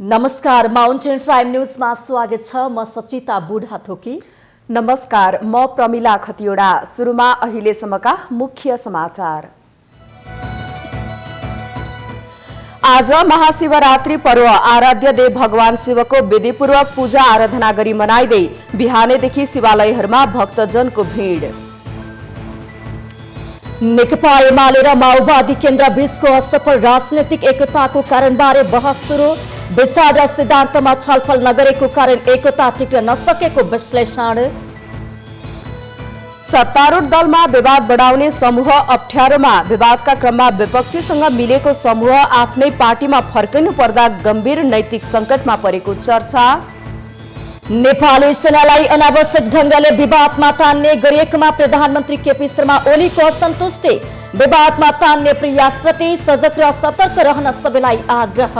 नमस्कार, mountain prime न्यूजमा स्वागत छ। म सचिता बुढाथोकी। नमस्कार, म प्रमिला खतिवडा। सुरुमा अहिलेसम्मका मुख्य समाचार। आज महाशिवरात्रि पर्व आराध्य देव भगवान शिवको विधिपूर्वक पूजा आराधना गरी मनाइदै बिहानैदेखि शिवालयहरूमा भक्तजनको भिड। नेकपा एमाले र माओवादी केन्द्र बीचको असफल राजनैतिक एकताको कारणबारे बहस सुरु। विचार र सिद्धान्तमा छलफल नगरेको कारण एकता टिक्न नसकेको विश्लेषण। सत्तारूढ दलमा विवाद बढाउने समूह अप्ठ्यारोमा। विवादका क्रममा विपक्षीसँग मिलेको समूह आफ्नै पार्टीमा फर्किनु पर्दा गम्भीर नैतिक संकटमा परेको चर्चा। नेपाली सेनालाई अनावश्यक ढंगले विवादमा तान्ने गरिएकोमा प्रधानमन्त्री केपी शर्मा ओलीको असन्तुष्टि। विवादमा तान्ने प्रयासप्रति सजग र सतर्क रहन सबैलाई आग्रह।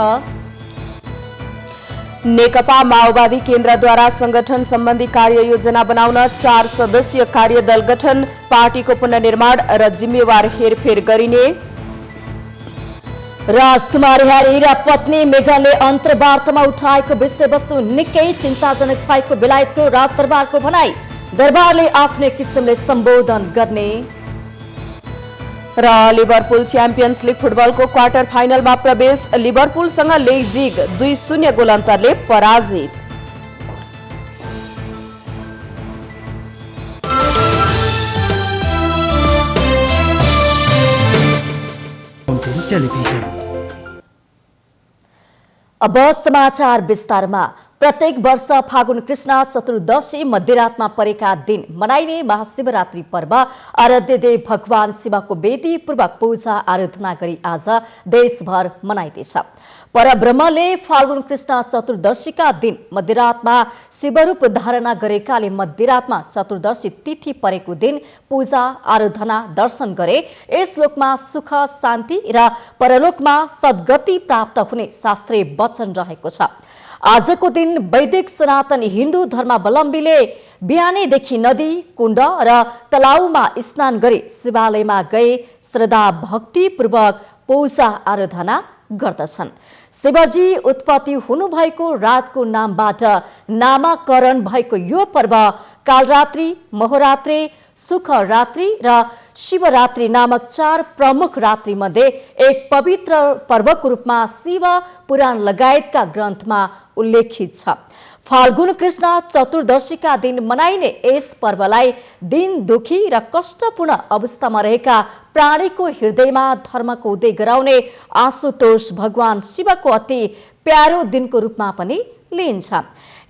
नेकपा माओवादी केन्द्रद्वारा संगठन सम्बन्धी कार्ययोजना बनाउन 4 सदस्यीय कार्यदल गठन। पार्टीको पुनर्निर्माण र जिम्मेवार हेरफेर गरिने। राजकुमार ह्यारी र पत्नी मेगनले अन्तर्वार्तामा उठाएको विषयवस्तु निकै चिन्ताजनक भएको बेलायतको राजदरबारको भनाई। दरबारले आफ्नै किसिमले सम्बोधन गर्ने। र लिभरपुल च्याम्पियन्स लिग फुटबलको क्वार्टर फाइनलमा प्रवेश। लिभरपुलसँग लेइजिग 2-0 गोल अन्तरले पराजित। अब समाचार विस्तारमा। प्रत्येक वर्ष फागुन कृष्ण चतुर्दशी मध्यरातमा परेका दिन मनाइने महाशिवरात्रि पर्व आराध्य देव भगवान शिवको विधिपूर्वक पूजा आराधना गरी आज देशभर मनाइँदैछ। परब्रह्मले फाल्गुन कृष्ण चतुर्दशीका दिन मध्यरातमा शिवरूप धारणा गरेकाले मध्यरातमा चतुर्दशी तिथि परेको दिन पूजा आराधना दर्शन गरे यस लोकमा सुख शान्ति र परलोकमा सद्गति प्राप्त हुने शास्त्रीय वचन रहेको छ। आजको दिन वैदिक सनातन हिन्दू धर्मावलम्बीले बिहानैदेखि नदी, कुण्ड र तलाउमा स्नान गरी शिवालयमा गए श्रद्धा भक्तिपूर्वक पूजा आराधना गर्दछन्। शिवजी उत्पत्ति हुनुभएको रातको नामबाट नामाकरण भएको यो पर्व कालरात्रि, महोरात्रि, सुखरात्रि र शिवरात्रि नामक 4 प्रमुख रात्रि मध्ये एक पवित्र पर्वको रूपमा शिव पुराण लगायतका ग्रन्थमा उल्लेखित छ। फाल्गुन कृष्ण चतुर्दशीका दिन मनाइने यस पर्वलाई दिन दुखी र कष्टपूर्ण अवस्थामा रहेका प्राणीको हृदयमा धर्मको उदय गराउने आशुतोष भगवान शिवको अति प्यारो दिनको रूपमा पनि लिइन्छ।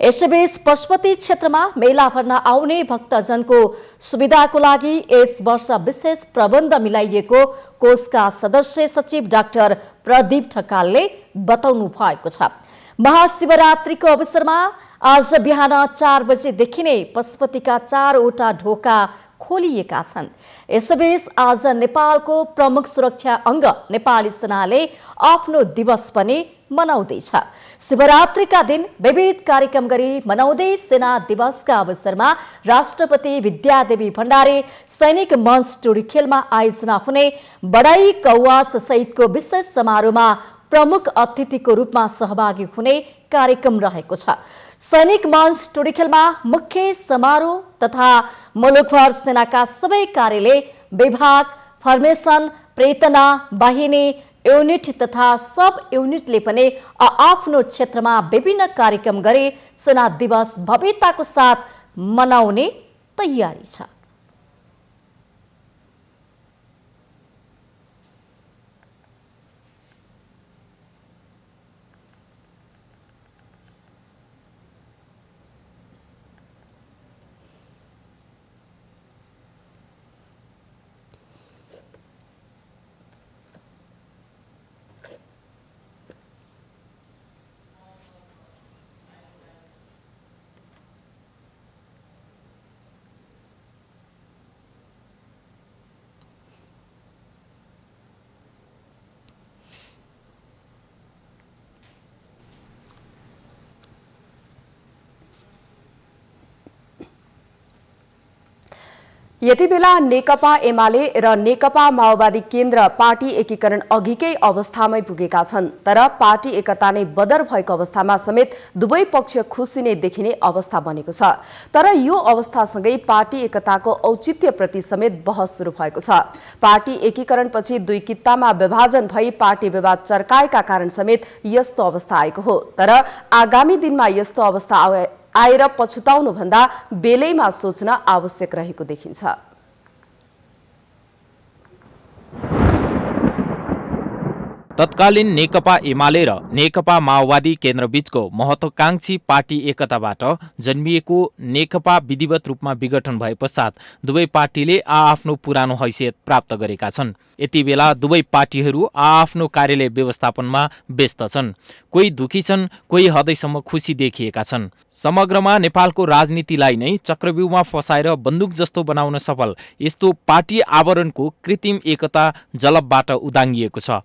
यसैबीच पशुपति क्षेत्रमा मेला भर्न आउने भक्तजनको सुविधाको लागि यस वर्ष विशेष प्रबन्ध मिलाइएको कोषका सदस्य सचिव डाक्टर प्रदीप ढकालले बताउनु भएको छ। महाशिवरात्रिको अवसरमा आज बिहान 4 बजेदेखि नै पशुपतिका 4 वटा ढोका खोलिएका छन्। यसैबीच आज नेपालको प्रमुख सुरक्षा अङ्ग नेपाली सेनाले आफ्नो दिवस पनि मनाउँदैछ। शिवरात्रिका दिन विविध कार्यक्रम गरी मनाउँदै सेना दिवसका अवसरमा राष्ट्रपति विद्यादेवी भण्डारी सैनिक मञ्च टोडीखेलमा आयोजना हुने बडाई कौवास सहितको विशेष समारोहमा प्रमुख अतिथिको रूपमा सहभागी हुने कार्यक्रम रहेको छ। सैनिक मञ्च टोडीखेलमा मुख्य समारोह तथा मुलुकभर सेनाका सबै कार्यालय, विभाग, फर्मेसन, प्रेतना बाहिनी, युनिट तथा सब युनिटले पनि आफ्नो क्षेत्रमा विभिन्न कार्यक्रम गरी सेना दिवस भव्यताको साथ मनाउने तयारी छ। यति बेला नेकपा एमाले र नेकपा माओवादी केन्द्र पार्टी एकीकरण अघिकै अवस्थामै पुगेका छन्। तर पार्टी एकता नै बदर भएको अवस्थामा समेत दुवै पक्ष खुसी नै देखिने अवस्था बनेको छ। तर यो अवस्थासँगै पार्टी एकताको औचित्यप्रति समेत बहस सुरु भएको छ। पार्टी एकीकरणपछि दुई कित्तामा विभाजन भई पार्टी विवाद चर्काएका कारण समेत यस्तो अवस्था आएको हो। तर आगामी दिनमा यस्तो अवस्था आएर पछुताउनुभन्दा बेलैमा सोच्न आवश्यक रहेको देखिन्छ। तत्कालीन नेकपा एमाले र नेकपा माओवादी केन्द्रबीचको महत्वाकांक्षी पार्टी एकताबाट जन्मिएको नेकपा विधिवत रूपमा विघटन भए पश्चात दुवै पार्टीले आआफ्नो पुरानो हैसियत प्राप्त गरेका छन्। यति बेला दुवै पार्टीहरू आआफ्नो कार्यालय व्यवस्थापनमा व्यस्त छन्। कोही दुखी छन्, कोही हदैसम्म खुसी देखिएका छन्। समग्रमा नेपालको राजनीतिलाई नै चक्रव्यूहमा फसाएर बन्दुक जस्तो बनाउन सफल यस्तो पार्टी आवरणको कृत्रिम एकता जलपबाट उदाङ्गिएको छ।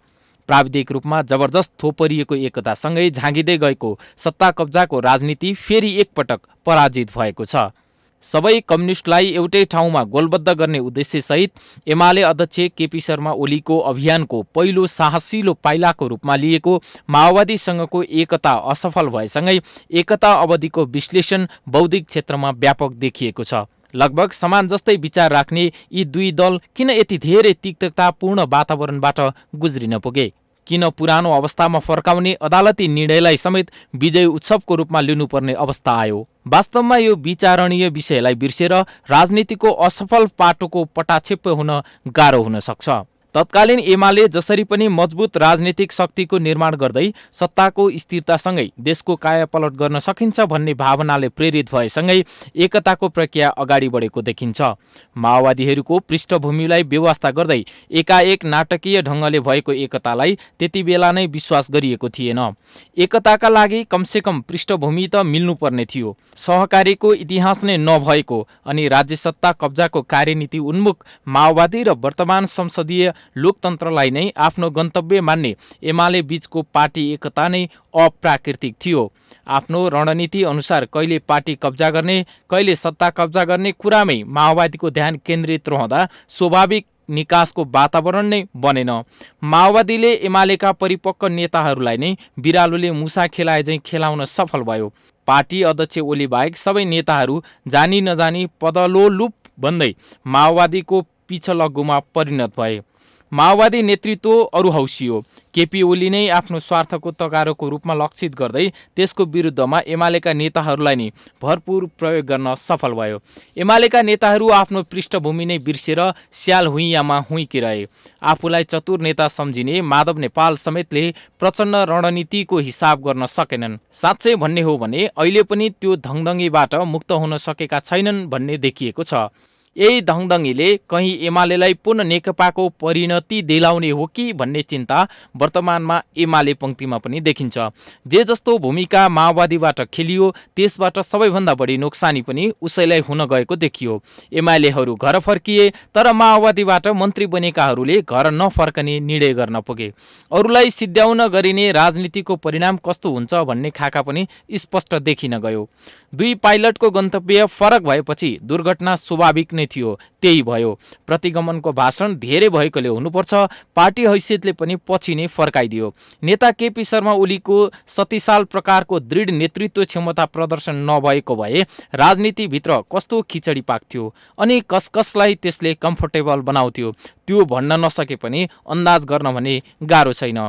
प्राविधिक रूपमा जबरजस्त थोपरिएको एकतासँगै झाँगिँदै गएको सत्ता कब्जाको राजनीति फेरि एकपटक पराजित भएको छ। सबै कम्युनिस्टलाई एउटै ठाउँमा गोलबद्ध गर्ने उद्देश्यसहित एमाले अध्यक्ष केपी शर्मा ओलीको अभियानको पहिलो साहसिलो पाइलाको रूपमा लिएको माओवादीसँगको एकता असफल भएसँगै एकता अवधिको विश्लेषण बौद्धिक क्षेत्रमा व्यापक देखिएको छ। लगभग समान जस्तै विचार राख्ने यी दुई दल किन यति धेरै तिक्ततापूर्ण वातावरणबाट गुज्रिन पुगे? किन पुरानो अवस्थामा फर्काउने अदालती निर्णयलाई समेत विजय उत्सवको रूपमा लिनुपर्ने अवस्था आयो? वास्तवमा यो विचारणीय विषयलाई बिर्सेर राजनीतिको असफल पाटोको पटाक्षेप हुन गाह्रो हुन सक्छ। तत्कालीन एमाले जसरी पनि मजबुत राजनीतिक शक्तिको निर्माण गर्दै सत्ताको स्थिरतासँगै देशको कायापलट गर्न सकिन्छ भन्ने भावनाले प्रेरित भएसँगै एकताको प्रक्रिया अगाडि बढेको देखिन्छ। माओवादीहरूको पृष्ठभूमिलाई व्यवस्था गर्दै एकाएक नाटकीय ढङ्गले भएको एकतालाई त्यति बेला नै विश्वास गरिएको थिएन। एकताका लागि कमसेकम पृष्ठभूमि त मिल्नुपर्ने थियो। सहकारीको इतिहास नै नभएको अनि राज्य सत्ता कब्जाको कार्यनीति उन्मुख माओवादी र वर्तमान संसदीय लोकतन्त्रलाई नै आफ्नो गन्तव्य मान्ने एमाले बीचको पार्टी एकता नै अप्राकृतिक थियो। आफ्नो रणनीति अनुसार कहिले पार्टी कब्जा गर्ने, कहिले सत्ता कब्जा गर्ने कुरामै माओवादीको ध्यान केन्द्रित रहँदा स्वाभाविक निकासको वातावरण नै बनेन। माओवादीले एमालेका परिपक्व नेताहरूलाई नै बिरालोले मुसा खेलाए झैँ खेलाउन सफल भयो। पार्टी अध्यक्ष ओली बाहेक सबै नेताहरू जानी नजानी पदलोलुप बन्दै माओवादीको पिछलग्गुमा परिणत भए। माओवादी नेतृत्व अरू हौसियो। केपी ओली नै आफ्नो स्वार्थको तगारोको रूपमा लक्षित गर्दै त्यसको विरुद्धमा एमालेका नेताहरूलाई नै भरपूर प्रयोग गर्न सफल भयो। एमालेका नेताहरू आफ्नो पृष्ठभूमि नै बिर्सेर स्याल हुइयामा हुइकिरहे। आफूलाई चतुर नेता सम्झिने माधव नेपाल समेतले प्रचण्ड रणनीतिको हिसाब गर्न सकेनन्। साँच्चै भन्ने हो भने अहिले पनि त्यो धङधङीबाट मुक्त हुन सकेका छैनन् भन्ने देखिएको छ। यही दङदङीले कहीँ एमालेलाई पुनः नेकपाको परिणति दिलाउने हो कि भन्ने चिन्ता वर्तमानमा एमाले पंक्तिमा पनि देखिन्छ। जे जस्तो भूमिका माओवादीबाट खेलियो त्यसबाट सबैभन्दा बढी नोक्सानी पनि उसैलाई हुन गएको देखियो। एमालेहरू घर फर्किए तर माओवादीबाट मन्त्री बनेकाहरूले घर नफर्कने निर्णय गर्न पुगे। अरूलाई सिद्ध्याउन गरिने राजनीतिको परिणाम कस्तो हुन्छ भन्ने खाका पनि स्पष्ट देखिन गयो। दुई पाइलटको गन्तव्य फरक भएपछि दुर्घटना स्वाभाविक नै थियो, त्यही भयो। प्रतिगमनको भाषण धेरै भएकोले हुनुपर्छ, पार्टी हैसियतले पनि पछि नै फर्काइदियो। नेता केपी शर्मा ओलीको शक्तिशाल प्रकारको दृढ नेतृत्व क्षमता प्रदर्शन नभएको भए राजनीतिभित्र कस्तो खिचडी पाक्थ्यो अनि कसलाई त्यसले कम्फर्टेबल बनाउँथ्यो त्यो भन्न नसके पनि अन्दाज गर्न भने गाह्रो छैन।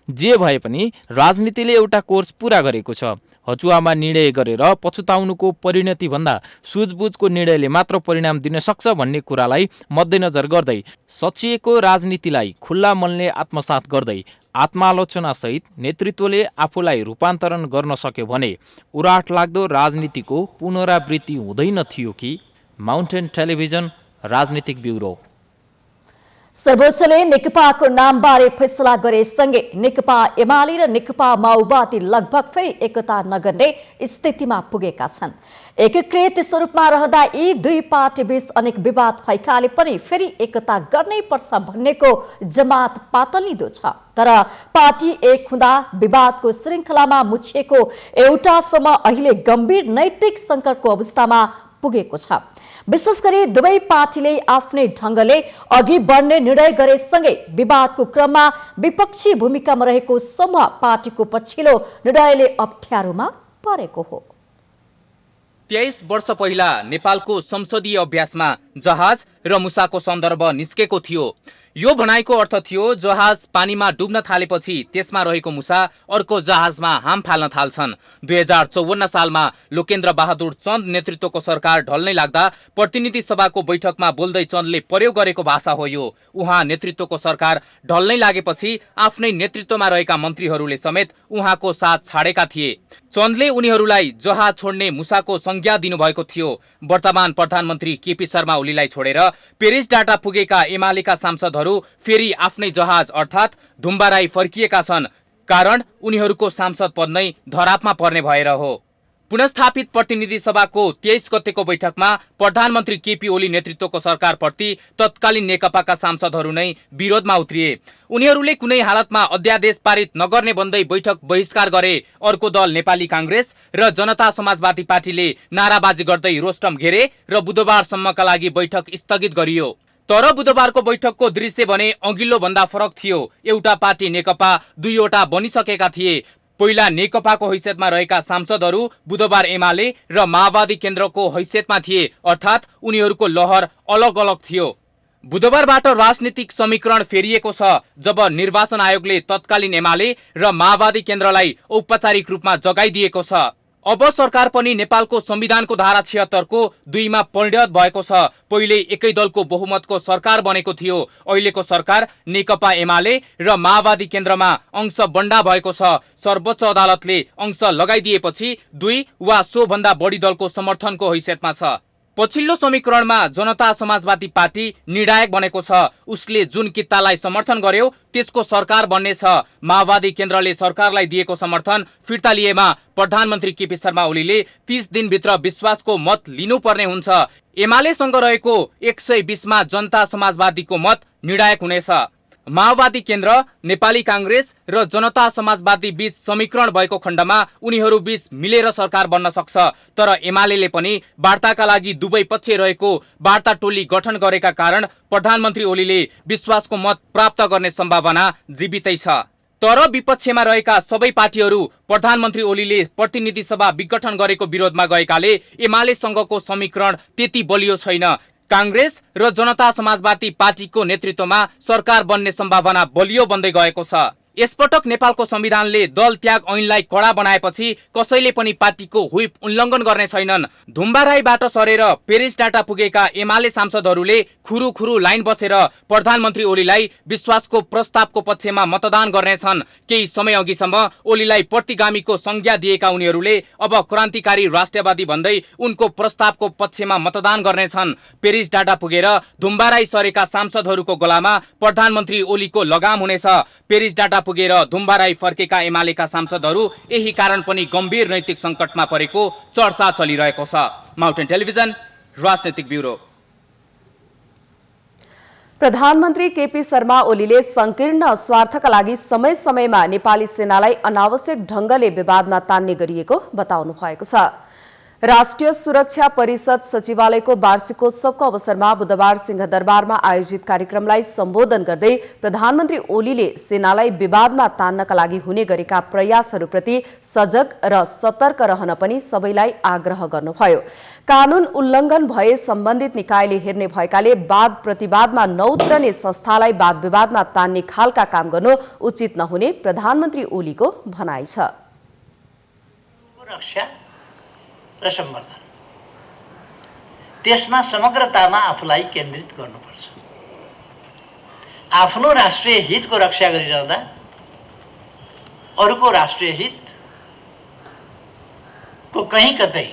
जे भए पनि राजनीतिले एउटा कोर्स पूरा गरेको छ। हचुवामा निर्णय गरेर पछुताउनुको परिणति भन्दा सुझबुझको निर्णयले मात्र परिणाम दिन सक्छ भन्ने कुरालाई मध्यनजर गर्दै सचिएको राजनीतिलाई खुल्ला मनले आत्मसात गर्दै आत्मालोचना सहित नेतृत्वले आफूलाई रूपान्तरण गर्न सक्यो भने उराट लाग्दो राजनीतिको पुनरावृत्ति हुँदैन थियो कि? माउन्टेन टेलिभिजन राजनीतिक ब्युरो। सर्वोच्चले नेकपाको नामबारे फैसला गरेसँगै नेकपा एमाले र नेकपा माओवादी लगभग फेरि एकता नगर्ने स्थितिमा पुगेका छन्। एकीकृत स्वरूपमा रहँदा यी दुई पार्टी बीच अनेक विवाद भएकाले पनि फेरि एकता गर्नै पर्छ भन्नेको जमात पातलिँदो छ। तर पार्टी एक हुँदा विवादको श्रृङ्खलामा मुछिएको एउटा समय अहिले गम्भीर नैतिक सङ्कटको अवस्थामा पुगेको छ। विशेष गरी दुवै पार्टीले आफ्नै ढंगले अघि बढ्ने निर्णय गरेसँगै विवादको क्रममा विपक्षी भूमिकामा रहेको समूह पार्टीको पछिल्लो निर्णयले अप्ठ्यारोमा परेको हो। 23 वर्ष पहिला नेपालको संसदीय अभ्यासमा जहाज र मुसाको सन्दर्भ निस्केको थियो। यो भनाइको अर्थ थियो जहाज पानीमा डुब्न थालेपछि त्यसमा रहेको मुसा अर्को जहाजमा हाम फाल्न थाल्छन्। 2054 सालमा लोकेन्द्र बहादुर चन्द नेतृत्वको सरकार ढल्नै लाग्दा प्रतिनिधि सभाको बैठकमा बोल्दै चन्दले प्रयोग गरेको भाषा हो यो। उहाँ नेतृत्वको सरकार ढल्नै लागेपछि आफ्नै नेतृत्वमा रहेका मन्त्रीहरूले समेत उहाँको साथ छाडेका थिए। चन्दले उनीहरूलाई जहाज छोड्ने मुसाको संज्ञा दिनुभएको थियो। वर्तमान प्रधानमन्त्री केपी शर्मा ओलीलाई छोडेर पेरिस डाटा पुगेका एमालेका सांसदहरू फेरि आफ्नै जहाज अर्थात् धुम्बाराई फर्किएका छन्। कारण उनीहरूको सांसद पद नै धरापमा पर्ने भएर हो। पुनस्थापित प्रतिनिधि सभाको 23 गतेको बैठकमा प्रधानमन्त्री केपी ओली नेतृत्वको सरकारप्रति तत्कालीन नेकपाका सांसदहरू नै विरोधमा उत्रिए। उनीहरूले कुनै हालतमा अध्यादेश पारित नगर्ने भन्दै बैठक बहिष्कार गरे। अर्को दल नेपाली कांग्रेस र जनता समाजवादी पार्टीले नाराबाजी गर्दै रोस्टम घेरे र बुधबारसम्मका लागि बैठक स्थगित गरियो। तर बुधबारको बैठकको दृश्य भने अघिल्लो भन्दा फरक थियो। एउटा पार्टी नेकपा दुईवटा बनिसकेका थिए। पहिला नेकपाको हैसियतमा रहेका सांसदहरू बुधबार एमाले र माओवादी केन्द्रको हैसियतमा थिए, अर्थात् उनीहरूको लहर अलग अलग थियो। बुधबारबाट राजनीतिक समीकरण फेरिएको छ जब निर्वाचन आयोगले तत्कालीन एमाले र माओवादी केन्द्रलाई औपचारिक रूपमा जगाइदिएको छ। अब सरकार पनि नेपालको संविधानको धारा 76 को 2 मा परिणत भएको छ। पहिले एकै दलको बहुमतको सरकार बनेको थियो। अहिलेको सरकार नेकपा एमाले र माओवादी केन्द्रमा अंश बन्डा भएको छ। सर्वोच्च अदालतले अंश लगाइदिएपछि 2 वा सो भन्दा बढी दलको समर्थनको हैसियतमा छ। पछिल्लो समीकरणमा जनता समाजवादी पार्टी निर्णायक बनेको छ। उसले जुन कित्तालाई समर्थन गर्यो त्यसको सरकार बन्नेछ। माओवादी केन्द्रले सरकारलाई दिएको समर्थन फिर्ता लिएमा प्रधानमन्त्री केपी शर्मा ओलीले 30 दिनभित्र विश्वासको मत लिनुपर्ने हुन्छ। एमालेसँग रहेको 120 मा जनता समाजवादीको मत निर्णायक हुनेछ। माओवादी केन्द्र, नेपाली कांग्रेस र जनता समाजवादी बीच समीकरण भएको खण्डमा उनीहरू बीच मिलेर सरकार बन्न सक्छ। तर एमालेले पनि वार्ताका लागि दुवै पक्ष रहेको वार्ता टोली गठन गरेका कारण प्रधानमन्त्री ओलीले विश्वासको मत प्राप्त गर्ने सम्भावना जीवितै छ। तर विपक्षमा रहेका सबै पार्टीहरू प्रधानमन्त्री ओलीले प्रतिनिधि सभा विघटन गरेको विरोधमा गएकाले एमालेसँगको समीकरण त्यति बलियो छैन। कांग्रेस र जनता समाजवादी पार्टीको नेतृत्वमा सरकार बन्ने सम्भावना बलियो बन्दै गएको छ। यसपटक नेपालको संविधानले दल त्याग ऐनलाई कडा बनाएपछि कसैले पनि पार्टीको व्हिप उल्लङ्घन गर्ने छैनन्। धुम्बाराईबाट सरेर पेरिस डाटा पुगेका एमाले सांसदहरूले खुरुखुरु लाइन बसेर प्रधानमन्त्री ओलीलाई विश्वासको प्रस्तावको पक्षमा मतदान गर्नेछन्। केही समय अघिसम्म ओलीलाई प्रतिगामीको संज्ञा दिएका उनीहरूले अब क्रान्तिकारी राष्ट्रवादी भन्दै उनको प्रस्तावको पक्षमा मतदान गर्नेछन्। पेरिस डाटा पुगेर धुम्बाराई सरेका सांसदहरूको गलामा प्रधानमन्त्री ओलीको लगाम हुनेछ। पेरिस डाटा पुगेर धुम्बाराई फर्केका एमालेका सांसदहरू यही कारण पनि गम्भीर नैतिक संकटमा परेको चर्चा चलिरहेको छ। माउन्टेन टेलिभिजन राजनैतिक ब्युरो। प्रधानमन्त्री केपी शर्मा ओलीले संकीर्ण स्वार्थका लागि समय समयमा नेपाली सेनालाई अनावश्यक ढंगले विवादमा तान्ने गरिएको बताउनु भएको छ। राष्ट्रिय सुरक्षा परिषद सचिवालयको वार्षिकोत्सवको अवसरमा बुधबार सिंहदरबारमा आयोजित कार्यक्रमलाई सम्बोधन गर्दै प्रधानमन्त्री ओलीले सेनालाई विवादमा तान्नका लागि हुने गरेका प्रयासहरूप्रति सजग र सतर्क रहन पनि सबैलाई आग्रह गर्नुभयो। कानून उल्लङ्घन भए सम्बन्धित निकायले हेर्ने भएकाले वाद प्रतिवादमा नउत्रने संस्थालाई वाद विवादमा तान्ने खालका काम गर्नु उचित नहुने प्रधानमन्त्री ओलीको भनाइ छ। र सम्वर्धन त्यसमा समग्रतामा आफूलाई केन्द्रित गर्नुपर्छ। आफ्नो राष्ट्रिय हितको रक्षा गरिरहँदा अरूको राष्ट्रिय हितको कहीँ कतै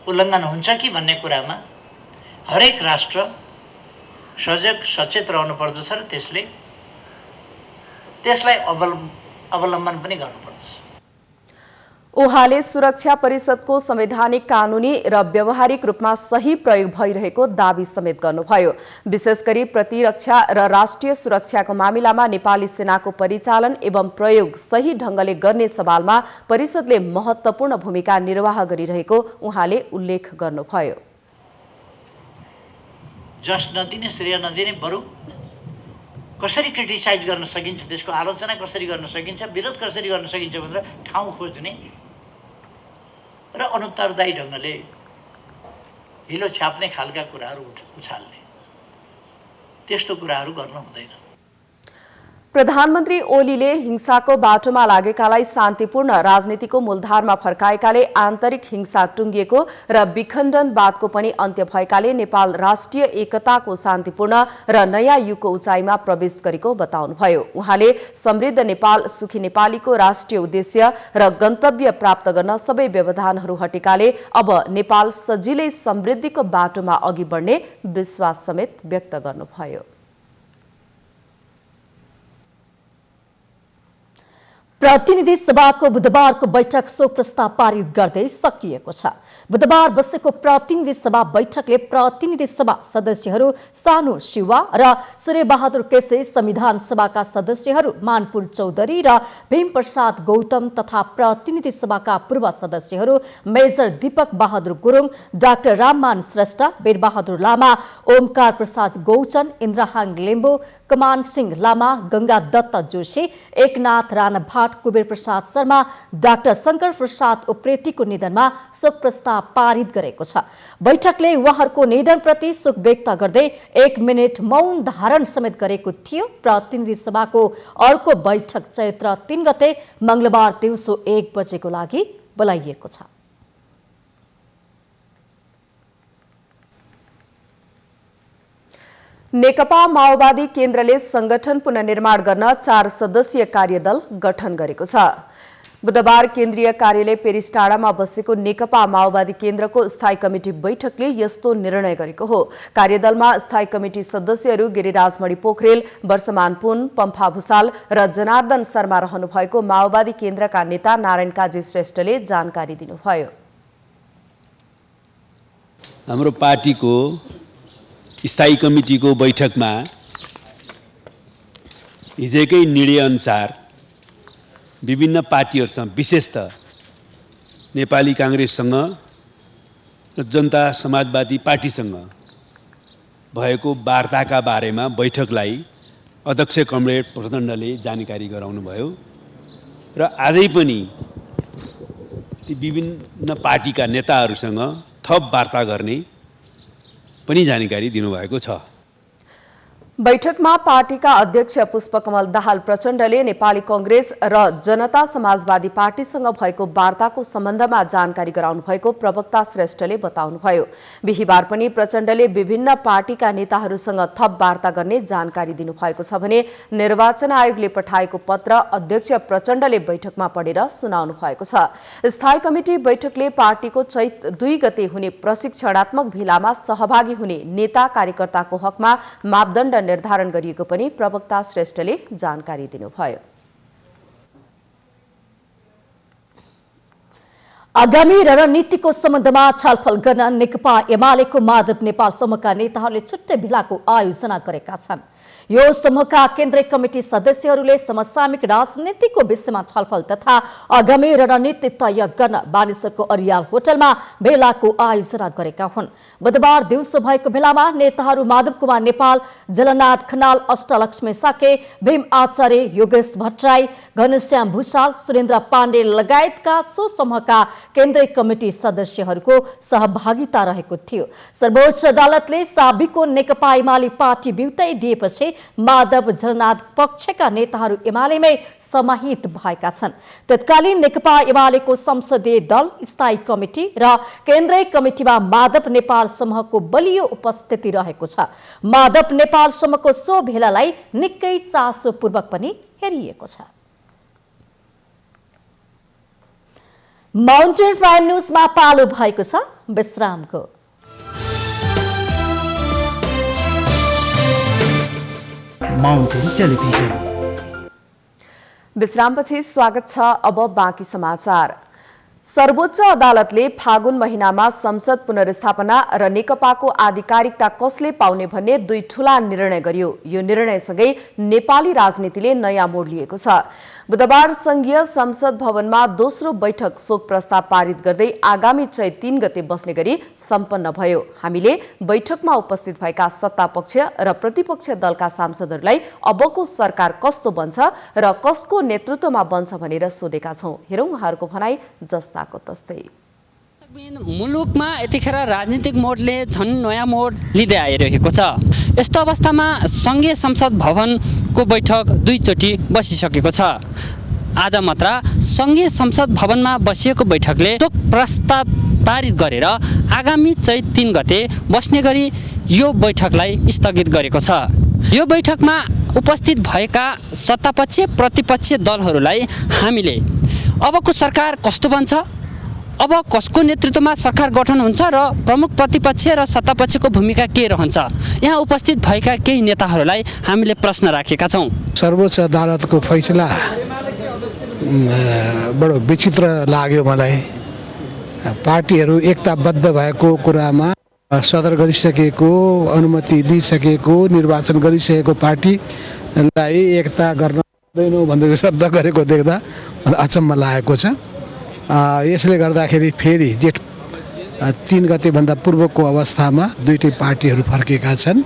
उल्लङ्घन हुन्छ कि भन्ने कुरामा हरेक राष्ट्र सजग सचेत रहनु पर्दछ र त्यसलाई अवलम्बन पनि गर्नुपर्दछ। उहाँले सुरक्षा परिषदको संवैधानिक कानूनी र व्यावहारिक रूपमा सही प्रयोग भइरहेको दावी समेत गर्नुभयो। विशेष गरी प्रतिरक्षा र राष्ट्रिय सुरक्षाको मामिलामा नेपाली सेनाको परिचालन एवं प्रयोग सही ढंगले गर्ने सवालमा परिषदले महत्वपूर्ण भूमिका निर्वाह गरिरहेको उहाँले उल्लेख गर्नुभयो। जस नदिने, श्रेय नदिने, बरु कसरी क्रिटिसाइज गर्न सकिन्छ, त्यसको आलोचना कसरी गर्न सकिन्छ, विरोध कसरी गर्न सकिन्छ भनेर ठाउँ खोज्ने र अनुत्तरदायी ढङ्गले हिलो छाप्ने खालका कुराहरू उछाल्ने, त्यस्तो कुराहरू गर्न हुँदैन। प्रधानमन्त्री ओलीले हिंसाको बाटोमा लागेकालाई शान्तिपूर्ण राजनीतिको मूलधारमा फर्काएकाले आन्तरिक हिंसा टुङ्गिएको र विखण्डनवादको पनि अन्त्य भएकाले नेपाल राष्ट्रिय एकताको शान्तिपूर्ण र नयाँ युगको उचाइमा प्रवेश गरेको बताउनुभयो। उहाँले समृद्ध नेपाल, सुखी नेपालीको राष्ट्रिय उद्देश्य र गन्तव्य प्राप्त गर्न सबै व्यवधानहरू हटेकाले अब नेपाल सजिलै समृद्धिको बाटोमा अघि बढ्ने विश्वास समेत व्यक्त गर्नुभयो। प्रतिनिधि सभाको बुधबारको बैठक सो प्रस्ताव पारित गर्दै सकिएको छ। बुधबार बसेको प्रतिनिधि सभा बैठकले प्रतिनिधि सभा सदस्यहरू सानु शिवा र सूर्यबहादुर केसी, संविधान सभाका सदस्यहरू मानपुर चौधरी र भीमप्रसाद गौतम तथा प्रतिनिधि सभाका पूर्व सदस्यहरू मेजर दीपक बहादुर गुरुङ, डाक्टर राममान श्रेष्ठ, वीरबहादुर लामा, ओमकार प्रसाद गौचन, इन्द्रहाङ लिम्बू, कमान सिंह लामा, गंगा दत्त जोशी, एकनाथ राणा भाट, कुबेर प्रसाद शर्मा, डाक्टर शंकर प्रसाद उप्रेतीको निधनमा शोक प्रस्ताव पारित गरेको छ। बैठकले उहाँहरूको निधनप्रति शोक व्यक्त गर्दै 1 मिनेट मौन धारण समेत गरेको थियो। प्रतिनिधि सभाको अर्को बैठक चैत्र 3 गते मंगलबार दिउँसो 1 बजेको लागि बोलाइएको छ। नेकपा माओवादी केन्द्रले संगठन पुनर्निर्माण गर्न 4 सदस्यीय कार्यदल गठन गरेको छ। बुधबार केन्द्रीय कार्यालय पेरिस टाडामा बसेको नेकपा माओवादी केन्द्रको स्थायी कमिटी बैठकले यस्तो निर्णय गरेको हो। कार्यदलमा स्थायी कमिटी सदस्यहरू गिरिराजमणि पोखरेल, वर्षमान पुन, पम्फा भूषाल र जनार्दन शर्मा रहनु भएको माओवादी केन्द्रका नेता नारायण काजी श्रेष्ठले जानकारी दिनुभयो। हाम्रो पार्टीको स्थायी कमिटीको बैठकमा हिजोकै निर्णय अनुसार विभिन्न पार्टीहरूसँग, विशेषतः नेपाली कांग्रेससँग र जनता समाजवादी पार्टीसँग भएको वार्ताका बारेमा बैठकलाई अध्यक्ष कमरेड प्रचण्डले जानकारी गराउनुभयो र आजै पनि ती विभिन्न पार्टीका नेताहरूसँग थप वार्ता गर्ने पनि जानकारी दिनुभएको छ। बैठकमा पार्टीका अध्यक्ष पुष्पकमल दाहाल प्रचण्डले नेपाली कांग्रेस र जनता समाजवादी पार्टीसँग भएको वार्ताको सम्बन्धमा जानकारी गराउनु भएको प्रवक्ता श्रेष्ठले बताउनुभयो। बिहिबार पनि प्रचण्डले विभिन्न पार्टीका नेताहरूसँग थप वार्ता गर्ने जानकारी दिनुभएको छ भने निर्वाचन आयोगले पठाएको पत्र अध्यक्ष प्रचण्डले बैठकमा पढेर सुनाउनु भएको छ। स्थायी कमिटी बैठकले पार्टीको चैत 2 गते हुने प्रशिक्षणात्मक भेलामा सहभागी हुने नेता कार्यकर्ताको हकमा मापदण्ड निर्धारण गरिएको पनि प्रवक्ता श्रेष्ठले जानकारी दिनुभयो। आगामी रणनीतिको सम्बन्धमा छलफल गर्न नेकपा एमालेको माधव नेपाल समूहका नेताहरूले छुट्टै भेलाको आयोजना गरेका छन्। यो समूहका केन्द्रीय कमिटी सदस्यहरूले समसामयिक राजनीतिको विषयमा छलफल तथा आगामी रणनीति तय गर्न बानेश्वरको अरियाल होटलमा भेलाको आयोजना गरेका हुन्। बुधबार दिउँसो भएको भेलामा नेताहरू माधव कुमार नेपाल, जलनाथ खनाल, अष्टलक्ष्मी साके, भीम आचार्य, योगेश भट्टराई, घनश्याम भूषाल, सुरेन्द्र पाण्डे लगायतका सो समूहका केन्द्रीय कमिटी सदस्यहरूको सहभागिता रहेको थियो। सर्वोच्च अदालतले साबिको नेकपा एमाले पार्टी बिउतै दिएपछि माधव जलनाथ पक्षका नेताहरू एमालेमै समाहित भएका छन्। तत्कालीन नेकपा एमालेको संसदीय दल, स्थायी कमिटी र केन्द्रीय कमिटीमा माधव नेपाल समूहको बलियो उपस्थिति रहेको छ। माधव नेपाल समूहको सो भेलालाई निकै चासोपूर्वक पनि हेरिएको छ। माउन्टेन प्राइम न्यूजमा पालो भएको छ विश्रामको। Mountain television. विश्रामपछि स्वागत छ। अब बाँकी समाचार। सर्वोच्च अदालतले फागुन महिनामा संसद पुनर्स्थापना र नेकपाको आधिकारिकता कसले पाउने भन्ने दुई ठूला निर्णय गर्यो। यो निर्णयसँगै नेपाली राजनीतिले नयाँ मोड लिएको छ। बुधबार संघीय संसद भवनमा दोस्रो बैठक शोक प्रस्ताव पारित गर्दै आगामी चैत 3 गते बस्ने गरी सम्पन्न भयो। हामीले बैठकमा उपस्थित भएका सत्तापक्ष र प्रतिपक्ष दलका सांसदहरूलाई अबको सरकार कस्तो बन्छ र कसको नेतृत्वमा बन्छ भनेर सोधेका छौं। हेरौं उहाँहरूको भनाई जस्ताको तस्तै। मुलुकमा यतिखेर राजनीतिक मोडले झन् नयाँ मोड लिँदै आइरहेको छ। यस्तो अवस्थामा संघीय संसद भवनको बैठक दुईचोटि बसिसकेको छ। आज मात्र संघीय संसद भवनमा बसिएको बैठकले शोक प्रस्ताव पारित गरेर आगामी चैत 3 गते बस्ने गरी यो बैठकलाई स्थगित गरेको छ। यो बैठकमा उपस्थित भएका सत्तापक्ष प्रतिपक्ष दलहरूलाई हामीले अबको सरकार कस्तो बन्छ, अब कसको नेतृत्वमा सरकार गठन हुन्छ र प्रमुख प्रतिपक्ष र सत्तापक्षको भूमिका के रहन्छ, यहाँ उपस्थित भएका केही नेताहरूलाई हामीले प्रश्न राखेका छौँ। सर्वोच्च अदालतको फैसला बडो विचित्र लाग्यो मलाई। पार्टीहरू एकताबद्ध भएको कुरामा सदर गरिसकेको, अनुमति दिइसकेको, निर्वाचन गरिसकेको पार्टीलाई एकता गर्न सक्दैनौँ भनेर रद्द गरेको देख्दा अचम्म लागेको छ। यसले गर्दाखेरि फेरि जेठ 3 गतेभन्दा पूर्वको अवस्थामा दुईटै पार्टीहरू फर्केका छन्।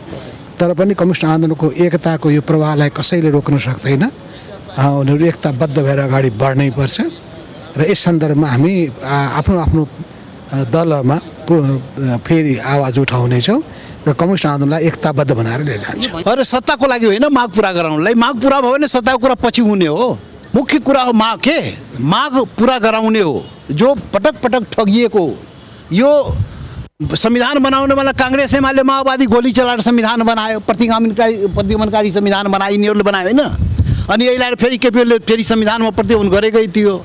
तर पनि कम्युनिस्ट आन्दोलनको एकताको यो प्रवाहलाई कसैले रोक्न सक्दैन। उनीहरू एकताबद्ध भएर अगाडि बढ्नै पर्छ र यस सन्दर्भमा हामी आफ्नो आफ्नो दलमा फेरि आवाज उठाउनेछौँ र कम्युनिस्ट आन्दोलनलाई एकताबद्ध बनाएर लिएर जान्छौँ। अरे सत्ताको लागि होइन, माग पुरा गराउनलाई। माग पुरा भयो भने सत्ताको कुरा पछि हुने हो। मुख्य कुरा हो माग के, माग पुरा गराउने हो। जो पटक पटक ठगिएको, यो संविधान बनाउने वाला कांग्रेस एमाले माओवादी गोली चलाएर संविधान बनायो, प्रतिगमनकारी संविधान बनायो, यिनीहरूले बनायो होइन। अनि यसलाई फेरि केपीले फेरि संविधानमा प्रतिगमन गरेकै थियो।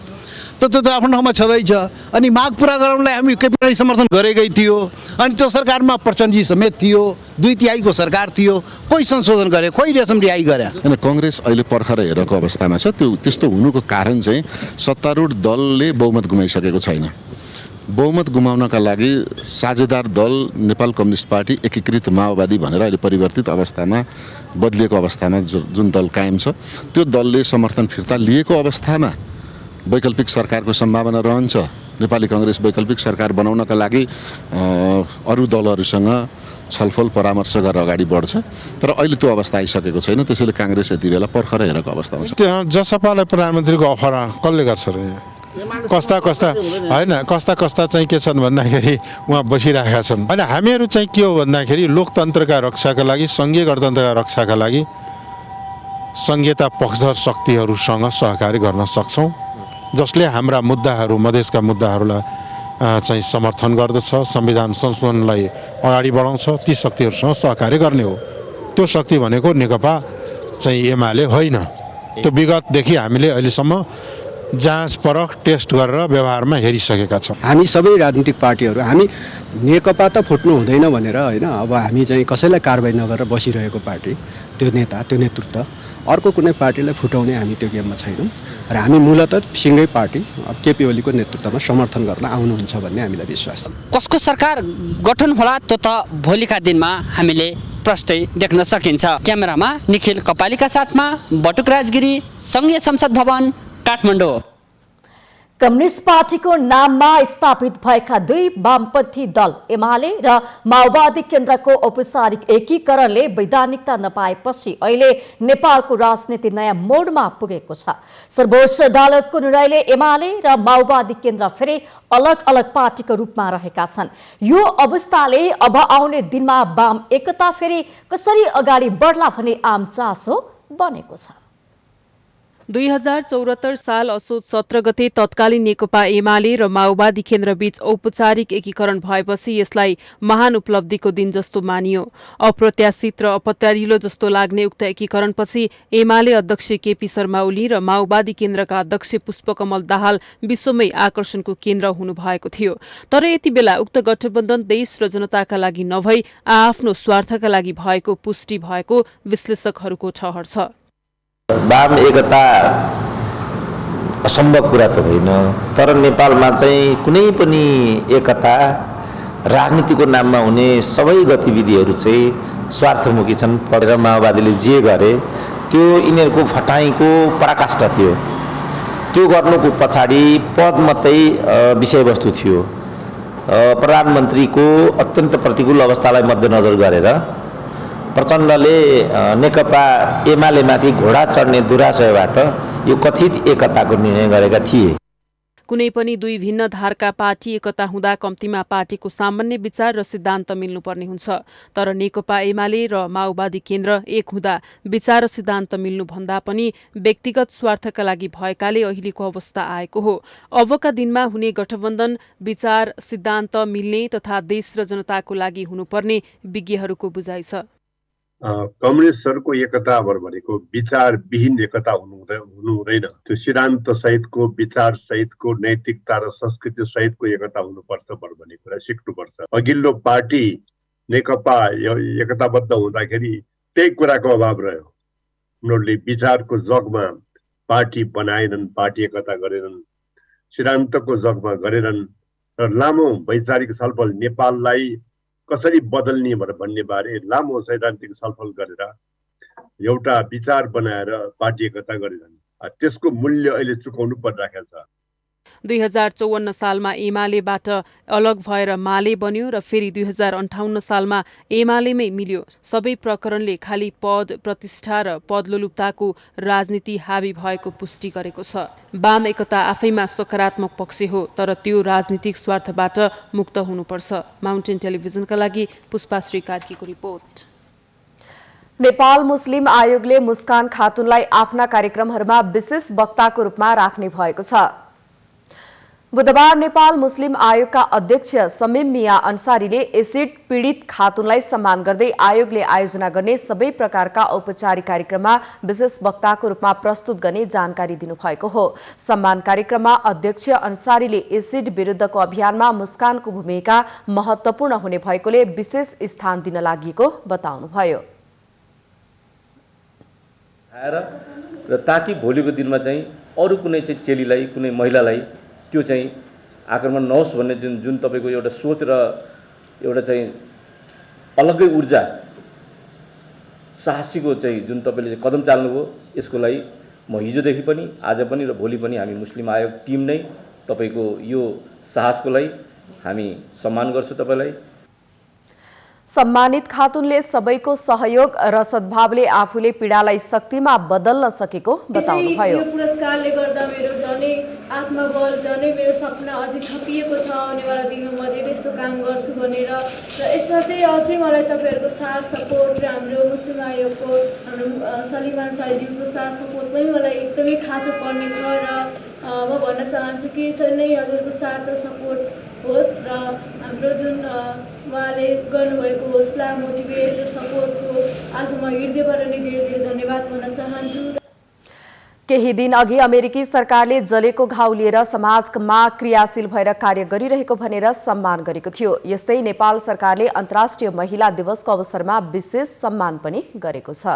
त्यो आफ्नो ठाउँमा छँदैछ। अनि माग पुरा गराउनलाई हामी केपीलाई समर्थन गरेकै थियो। अनि त्यो सरकारमा प्रचण्डजी समेत थियो, 2/3 को सरकार थियो। कोही संशोधन गरे, कोही रेशम रिहाई गरे। होइन, कांग्रेस अहिले पर्खर हेरेको अवस्थामा छ। त्यो त्यस्तो हुनुको कारण चाहिँ सत्तारूढ दलले बहुमत गुमाइसकेको छैन। बहुमत गुमाउनका लागि साझेदार दल नेपाल कम्युनिस्ट पार्टी एकीकृत माओवादी भनेर अहिले परिवर्तित अवस्थामा बदलिएको अवस्थामा जुन दल कायम छ, त्यो दलले समर्थन फिर्ता लिएको अवस्थामा वैकल्पिक सरकारको सम्भावना रहन्छ। नेपाली कांग्रेस वैकल्पिक सरकार बनाउनका लागि अरू दलहरूसँग छलफल परामर्श गरेर अगाडि बढ्छ। तर अहिले त्यो अवस्था आइसकेको छैन। त्यसैले कांग्रेस यति बेला पर्खर हेरेको अवस्थामा छ। त्यहाँ जसपालाई प्रधानमन्त्रीको अफर कसले गर्छ र यहाँ कस्ता चाहिँ के छन् भन्दाखेरि उहाँ बसिरहेका छन्। होइन, हामीहरू चाहिँ के हो भन्दाखेरि लोकतन्त्रका रक्षाका लागि, सङ्घीय गणतन्त्रका रक्षाका लागि सङ्घीयता पक्षधर शक्तिहरूसँग सहकारी गर्न सक्छौँ, जसले हाम्रा मुद्दाहरू, मधेसका मुद्दाहरूलाई चाहिँ समर्थन गर्दछ, संविधान संशोधनलाई अगाडि बढाउँछ। ती शक्तिहरूसँग सहकारी गर्ने हो। त्यो शक्ति भनेको नेकपा चाहिँ एमाले होइन। त्यो विगतदेखि हामीले अहिलेसम्म जाँच परख टेस्ट गरेर व्यवहारमा हेरिसकेका छौँ। हामी सबै राजनीतिक पार्टीहरू, हामी नेकपा त फुट्नु हुँदैन भनेर होइन, अब हामी चाहिँ कसैलाई कारबाही नगरेर बसिरहेको पार्टी, त्यो नेता, त्यो नेतृत्व अर्को कुनै पार्टीलाई फुटाउने हामी त्यो गेममा छैनौँ। र हामी मूलतः सिङ्गै पार्टी अब केपी ओलीको नेतृत्वमा समर्थन गर्न आउनुहुन्छ भन्ने हामीलाई विश्वास छ। कसको सरकार गठन होला त्यो त भोलिका दिनमा हामीले प्रष्टै देख्न सकिन्छ। क्यामेरामा निखिल कपालीका साथमा बटुक राजगिरी, संघीय संसद भवन, काठमाडौँ। कम्युनिस्ट पार्टीको नाममा स्थापित भएका दुई वामपन्थी दल एमाले र माओवादी केन्द्रको औपचारिक एकीकरणले वैधानिकता नपाएपछि अहिले नेपालको राजनीति नयाँ मोडमा पुगेको छ। सर्वोच्च अदालतको निर्णयले एमाले र माओवादी केन्द्र फेरि अलग अलग पार्टीको रूपमा रहेका छन्। यो अवस्थाले अब आउने दिनमा वाम एकता फेरि कसरी अगाडि बढ्ला भन्ने आम चासो बनेको छ। 2074 साल असोज 17 गते तत्कालीन नेकपा एमाले र माओवादी केन्द्रबीच औपचारिक एकीकरण भएपछि यसलाई महान उपलब्धिको दिन जस्तो मानियो। अप्रत्याशित र अपत्यारिलो जस्तो लाग्ने उक्त एकीकरणपछि एमाले अध्यक्ष केपी शर्मा ओली र माओवादी केन्द्रका अध्यक्ष पुष्पकमल दाहाल विश्वमै आकर्षणको केन्द्र हुनुभएको थियो। तर यति बेला उक्त गठबन्धन देश र जनताका लागि नभई आफ्नो स्वार्थका लागि भएको पुष्टि भएको विश्लेषकहरूको ठहर छ। वाम एकता असम्भव कुरा त होइन, तर नेपालमा चाहिँ कुनै पनि एकता राजनीतिको नाममा हुने सबै गतिविधिहरू चाहिँ स्वार्थमुखी छन्। परेर माओवादीले जे गरे त्यो यिनीहरूको फटाइको पराकाष्ठा थियो। त्यो गर्नुको पछाडि पद मात्रै विषयवस्तु थियो। प्रधानमन्त्रीको अत्यन्त प्रतिकूल अवस्थालाई मध्यनजर गरेर प्रचण्डले नेकपा एमालेमाथि घोडा चढ्ने दुराशयबाट यो कथित एकताको निर्णय गरेका थिए। कुनै पनि दुई भिन्न धारका पार्टी एकता हुँदा कम्तीमा पार्टीको सामान्य विचार र सिद्धान्त मिल्नुपर्ने हुन्छ। तर नेकपा एमाले र माओवादी केन्द्र एक हुँदा विचार र सिद्धान्त मिल्नुभन्दा पनि व्यक्तिगत स्वार्थका लागि भएकाले अहिलेको अवस्था आएको हो। अबका दिनमा हुने गठबन्धन विचार सिद्धान्त मिल्ने तथा देश र जनताको लागि हुनुपर्ने विज्ञहरूको बुझाइ छ। कम्युनिस्टहरूको एकता भनेको विचारविहीन एकता हुनु हुँदैन। त्यो सिद्धान्त सहितको, विचार सहितको, नैतिकता र संस्कृति सहितको एकता हुनुपर्छ भन्ने कुरा सिक्नुपर्छ। अघिल्लो पार्टी नेकपा एकताबद्ध हुँदाखेरि त्यही कुराको अभाव रह्यो। उनीहरूले विचारको जगमा पार्टी बनाएनन्, पार्टी एकता गरेनन्, सिद्धान्तको जगमा गरेनन् र लामो वैचारिक छलफल नेपाललाई कसरी बदल्ने भन्ने बारे लामो सैद्धान्तिक छलफल गरेर एउटा विचार बनाएर पार्टी एकता गरेनन्। त्यसको मूल्य अहिले चुकाउनु परिरहेको छ। 2054 सालमा एमालेबाट अलग भएर माले बन्यो र फेरि 2058 सालमा एमालेमै मिल्यो। सबै प्रकरणले खाली पद प्रतिष्ठा र पदलोलुप्ताको राजनीति हावी भएको पुष्टि गरेको छ। वाम एकता आफैमा सकारात्मक पक्ष हो, तर त्यो राजनीतिक स्वार्थबाट मुक्त हुनुपर्छ। माउन्टेन टेलिभिजनका लागि पुष्पाश्री कार्कीको रिपोर्ट। नेपाल मुस्लिम आयोगले मुस्कान खातुनलाई आफ्ना कार्यक्रमहरूमा विशेष वक्ताको रूपमा राख्ने भएको छ। बुधबार नेपाल मुस्लिम आयोगका अध्यक्ष समीम मिया अन्सारीले एसिड पीडित खातुनलाई सम्मान गर्दै आयोगले आयोजना गर्ने सबै प्रकारका औपचारिक कार्यक्रममा विशेष वक्ताको रूपमा प्रस्तुत गर्ने जानकारी दिनुभएको हो। सम्मान कार्यक्रममा अध्यक्ष अन्सारीले एसिड विरुद्धको अभियानमा मुस्कानको भूमिका महत्वपूर्ण हुने भएकोले विशेष स्थान दिन लागेको बताउनुभयो। र ताकि भोलिको दिनमा चाहिँ अरू कुनै चाहिँ चेलीलाई, कुनै महिलालाई त्यो चाहिँ आक्रमण नहोस् भन्ने जुन तपाईँको एउटा सोच र एउटा चाहिँ अलग्गै ऊर्जा साहसीको चाहिँ जुन तपाईँले चाहिँ कदम चाल्नुभयो, यसको लागि म हिजोदेखि पनि आज पनि र भोलि पनि हामी मुस्लिम आयोग टिम नै तपाईँको यो साहसको लागि हामी सम्मान गर्छौँ। तपाईँलाई सम्मानित खातुनले सबैको सहयोग र सद्भावले आफूले पीडालाई शक्तिमा बदल्न सकेको बताउनुभयो। यो पुरस्कारले गर्दा मेरो झनै आत्मबल, झनै मेरो सपना अझै थपिएको छ। आउनेवाला दिनमा म धेरै यस्तो काम गर्छु भनेर र यसमा चाहिँ अझै मलाई तपाईँहरूको साथ सपोर्ट र हाम्रो मुस्लिम आयोगको हाम्रो सलिमान साईज्यूको साथ सपोर्ट पनि मलाई एकदमै खाँचो पर्नेछ र म भन्न चाहन्छु कि यसरी नै हजुरको साथ र सपोर्ट होस् र हाम्रो जुन उहाँले गर्नुभएको हौसला, मोटिभेट र सपोर्टको आज म हृदयबाट नै धेरै धेरै धन्यवाद भन्न चाहन्छु। केही दिन अघि अमेरिकी सरकारले जलेको घाउ लिएर समाजमा क्रियाशील भएर कार्य गरिरहेको भनेर सम्मान गरेको थियो। यस्तै नेपाल सरकारले अन्तर्राष्ट्रिय महिला दिवसको अवसरमा विशेष सम्मान पनि गरेको छ।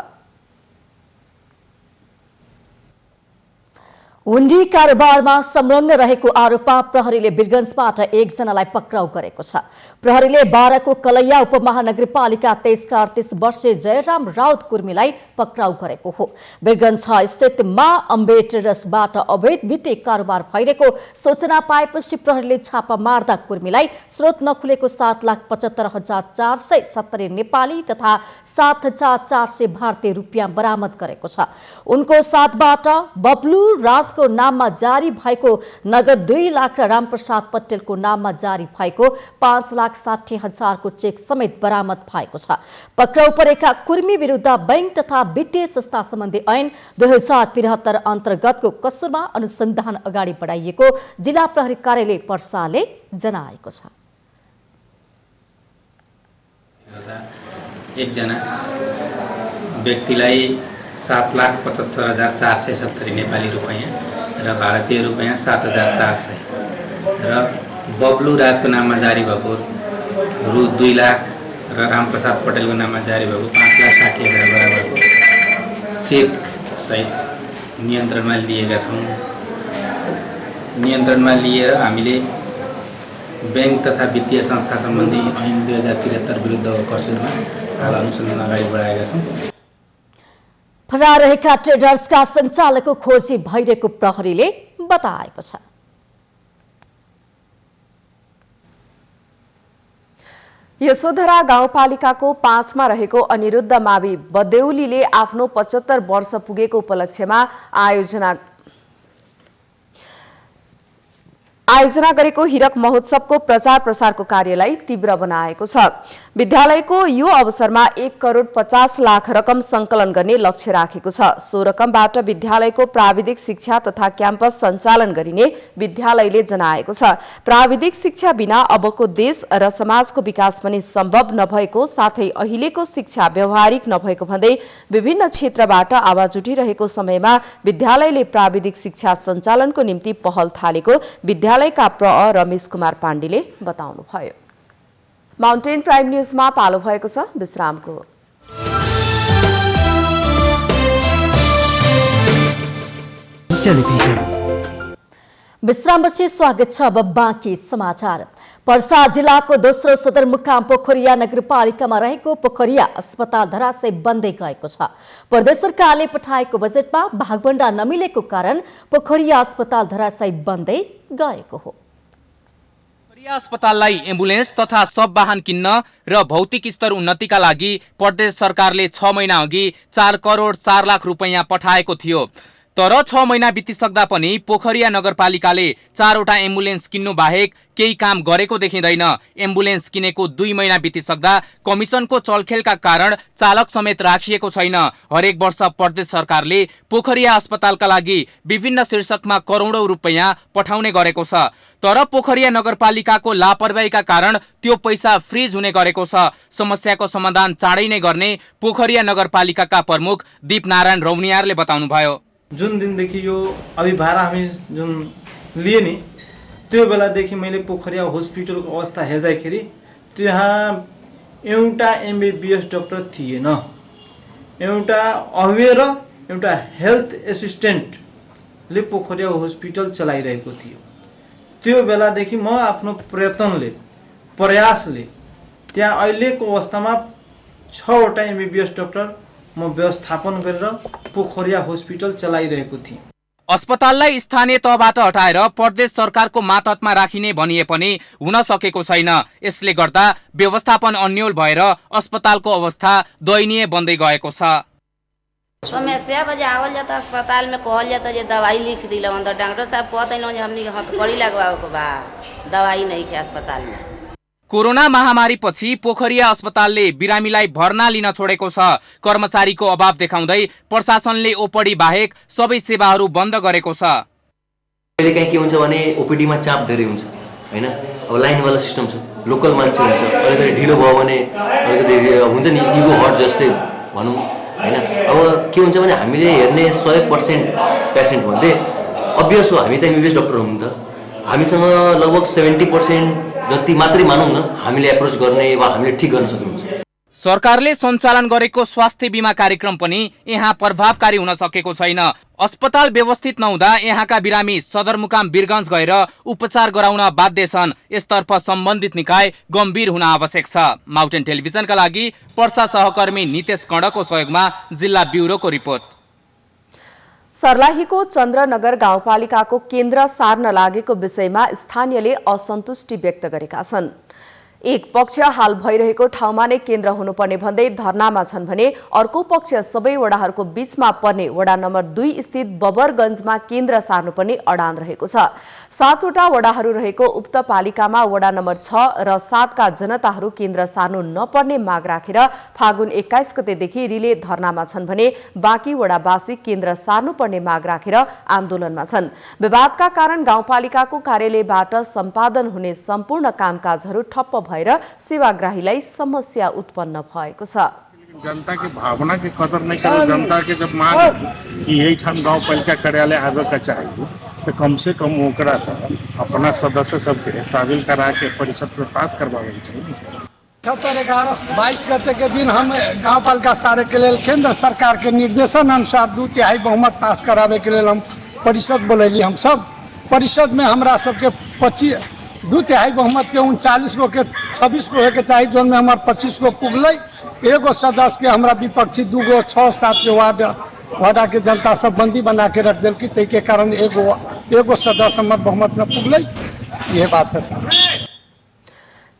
हुन्डी कारोबारमा संलग्न रहेको आरोपमा प्रहरीले वीरगञ्जबाट एकजनालाई पक्राउ गरेको छ। प्रहरीले 12 को कलैया उपमहानगरपालिका 23 का 38 वर्षीय जयराम राउत कुर्मीलाई पक्राउ गरेको हो। वीरगञ्ज स्थित मा अम्बे टेरसबाट अवैध वित्तीय कारोबार भइरहेको सूचना पाएपछि प्रहरीले छापा मार्दा कुर्मीलाई स्रोत नखुलेको 7,75,470 नेपाली तथा 7,400 भारतीय रुपियाँ बरामद गरेको छ। उनको साथबाट बब्लु राज को नाममा जारी भएको नगद 2 लाख र रामप्रसाद पटेलको नाममा जारी भएको 5,60,000 को चेक समेत बरामद भएको छ। पक्राउ परेका कुर्मी विरुद्ध बैंक तथा वित्तीय संस्था सम्बन्धी ऐन 2073 अन्तर्गतको कसुरमा अनुसन्धान अगाडि बढाइएको जिल्ला प्रहरी कार्यालय पर्साले जनाएको छ। एकजना व्यक्तिलाई 7,75,470 नेपाली रुपैयाँ र भारतीय रुपैयाँ 7,400 र बब्लु राजको नाममा जारी भएको रु 2 लाख र रामप्रसाद पटेलको नाममा जारी भएको 5,60,000 बराबरको चेक सहित नियन्त्रणमा लिएका छौँ। नियन्त्रणमा लिएर हामीले ब्याङ्क तथा वित्तीय संस्था सम्बन्धी ऐन 2073 विरुद्धको कसुरमा हाल अनुसन्धान अगाडि बढाएका छौँ। फरार रहेका ट्रेडर्सका सञ्चालकको खोजी भइरहेको प्रहरीले बताएको छ। यशोधरा गाउँपालिकाको 5 मा रहेको अनिरुद्ध मावि बदेउलीले आफ्नो 75 वर्ष पुगेको उपलक्ष्यमा आयोजना गरेको हिरक महोत्सवको प्रचार प्रसारको कार्यलाई तीव्र बनाएको छ। विद्यालयको यो अवसरमा 1,50,00,000 रकम संकलन गर्ने लक्ष्य राखेको छ। सो रकमबाट विद्यालयको प्राविधिक शिक्षा तथा क्याम्पस सञ्चालन गरिने विद्यालयले जनाएको छ। प्राविधिक शिक्षा बिना अबको देश र समाजको विकास पनि सम्भव नभएको साथै अहिलेको शिक्षा व्यावहारिक नभएको भन्दै विभिन्न क्षेत्रबाट आवाज उठिरहेको समयमा विद्यालयले प्राविधिक शिक्षा सञ्चालनको निम्ति पहल थालेको विद्यालयका प्र रमेश कुमार पाण्डेले बताउनुभयो। माउन्टेन प्राइम न्यूजमा पालो भएको छ विश्रामको। विश्रामपछि स्वागत छ। अब बाँकी समाचार। पर्सा जिल्लाको दोस्रो सदरमुकाम पोखरिया नगरपालिकामा रहेको पोखरिया अस्पताल धराशय बन्दै गएको छ। प्रदेश सरकारले पठाएको बजेटमा भागभण्डा नमिलेको कारण पोखरिया अस्पताल धराशय बन्दै गएको हो। अस्पताललाई एम्बुलेन्स तथा सब वाहन किन्न र भौतिक स्तर उन्नतिका लागि प्रदेश सरकारले 6 महिना अघि 4 करोड 4 लाख रुपैयाँ पठाएको थियो। तर 6 महिना बितिसक्दा पनि पोखरिया नगरपालिकाले 4 वटा एम्बुलेन्स किन्नु बाहेक केही काम गरेको देखिँदैन। एम्बुलेन्स किनेको 2 महिना बितिसक्दा कमिसनको चलखेलका कारण चालक समेत राखिएको छैन। हरेक वर्ष प्रदेश सरकारले पोखरिया अस्पतालका लागि विभिन्न शीर्षकमा करोडौं रुपैयाँ पठाउने गरेको छ। तर पोखरिया नगरपालिकाको लापरवाहीका कारण त्यो पैसा फ्रिज हुने गरेको छ। समस्याको समाधान चाँडै नै गर्ने पोखरिया नगरपालिकाका प्रमुख दीपनारायण रौनियारले बताउनुभयो। जुन दिनदेखि यो अभिभार हामी जुन लिए नि त्यो बेलादेखि मैले पोखरिया हस्पिटलको अवस्था हेर्दाखेरि त्यहाँ एउटा एमबीबीएस डाक्टर थिएन, एउटा अवे र एउटा हेल्थ एसिस्टेन्टले पोखरिया हस्पिटल चलाइरहेको थियो। त्यो बेलादेखि म आफ्नो प्रयासले त्यहाँ अहिलेको अवस्थामा 6 वटा एमबीबीएस डाक्टर म व्यवस्थापन गरेर पोखरिया हस्पिटल चलाइरहेको थिएँ। अस्पताललाई स्थानीय तहबाट हटाएर प्रदेश सरकारको मातहतमा राखिने भनिए पनि हुन सकेको छैन। यसले गर्दा व्यवस्थापन अन्यल भएर अस्पतालको अवस्था दयनीय बन्दै गएको छ। समस्या बजे आवल जाता अस्पताल में कहल जाता जे दवाई लिख दिलन तो डॉक्टर साहब कहते जे हमनी हथकड़ी लगवावे के बा, दवाई नहीं है अस्पताल में। कोरोना महामारी पछि पोखरिया अस्पतालले बिरामीलाई भर्ना लिन छोडेको छ। कर्मचारीको अभाव देखाउँदै प्रशासनले ओपीडी बाहेक सबै सेवाहरू बन्द गरेको छ। अहिले कहीं के हुन्छ भने ओपीडी मा चाप धेरै हुन्छ हैन। अब लाइन वाला सिस्टम छ, लोकल मान्छे हुन्छ, अलिकति ढिलो भयो भने अलिकति हुन्छ नि इगो हट जस्तै भनौं हैन। अब के हुन्छ भने हामीले हेर्ने 100% पेशेन्ट मध्ये अभियस हो हामी त एमबीबीएस डाक्टर हुँ नि त, हामीसँग लगभग 70% जति मात्रै मानौं न हामीले एप्रोच गर्ने वा हामीले ठीक गर्न सक्नुहुन्छ। सरकारले सञ्चालन गरेको स्वास्थ्य बीमा कार्यक्रम पनि यहाँ प्रभावकारी हुन सकेको छैन। अस्पताल व्यवस्थित नहुँदा यहाँका बिरामी सदरमुकाम वीरगञ्ज गएर उपचार गराउन बाध्य छन्। यसतर्फ सम्बन्धित निकाय गम्भीर हुन आवश्यक छ। माउन्टेन टेलिभिजनका लागि पर्सा सहकर्मी नितेश कणको सहयोगमा जिल्ला ब्युरोको रिपोर्ट। सर्लाहीको चन्द्रनगर गाउँपालिकाको केन्द्र सार्न लागेको विषयमा स्थानीयले असन्तुष्टि व्यक्त गरेका छन्। एक पक्ष हाल भइरहेको ठाउँमा नै केन्द्र हुनुपर्ने भन्दै धरनामा छन् भने अर्को पक्ष सबै वडाहरूको बीचमा पर्ने वडा नम्बर 2 स्थित बबरगञ्जमा केन्द्र सार्नुपर्ने अडान रहेको छ। 7 वटा वडाहरू रहेको उक्त पालिकामा वडा नम्बर 6 र 7 का जनताहरू केन्द्र सार्नु नपर्ने माग राखेर फागुन 21 गतेदेखि रिले धरनामा छन् भने बाँकी वडावासी केन्द्र सार्नुपर्ने माग राखेर आन्दोलनमा छन्। विवादका कारण गाउँपालिकाको कार्यालयबाट सम्पादन हुने सम्पूर्ण कामकाजहरू ठप्प भएर सेवाग्राहीलाई समस्या उत्पन्न भएको छ। जनता की भावना की कदर नहीं करो। जनता के जब मांग कि यही ठाम गाँव पालिका कार्यालय आवे का चाहिए तो कम से कम ओकरा अपना सदस्य सबके शामिल करा के परिषद में पास करवावे चाहिए। 78-11-22 गते के दिन हम गाँव पालिका सारे के लिए केंद्र सरकार के निर्देशन अनुसार 2/3 बहुमत पास करावे के लिए हम परिषद बोलैली। हम सब परिषद में हमरा सबके 2/3 बहुमत के 39 गो के 26 गो के चाहिए, जोन में हमार 25 गो पुगल। एगो सदस्य के हमरा विपक्षी 2 गो 6-7 के वार्ड के जनता सब बंदी बना के रख दिल की, तै के कारण एगो सदस्य हमार बहुमत में पुगल। ये बात है सर।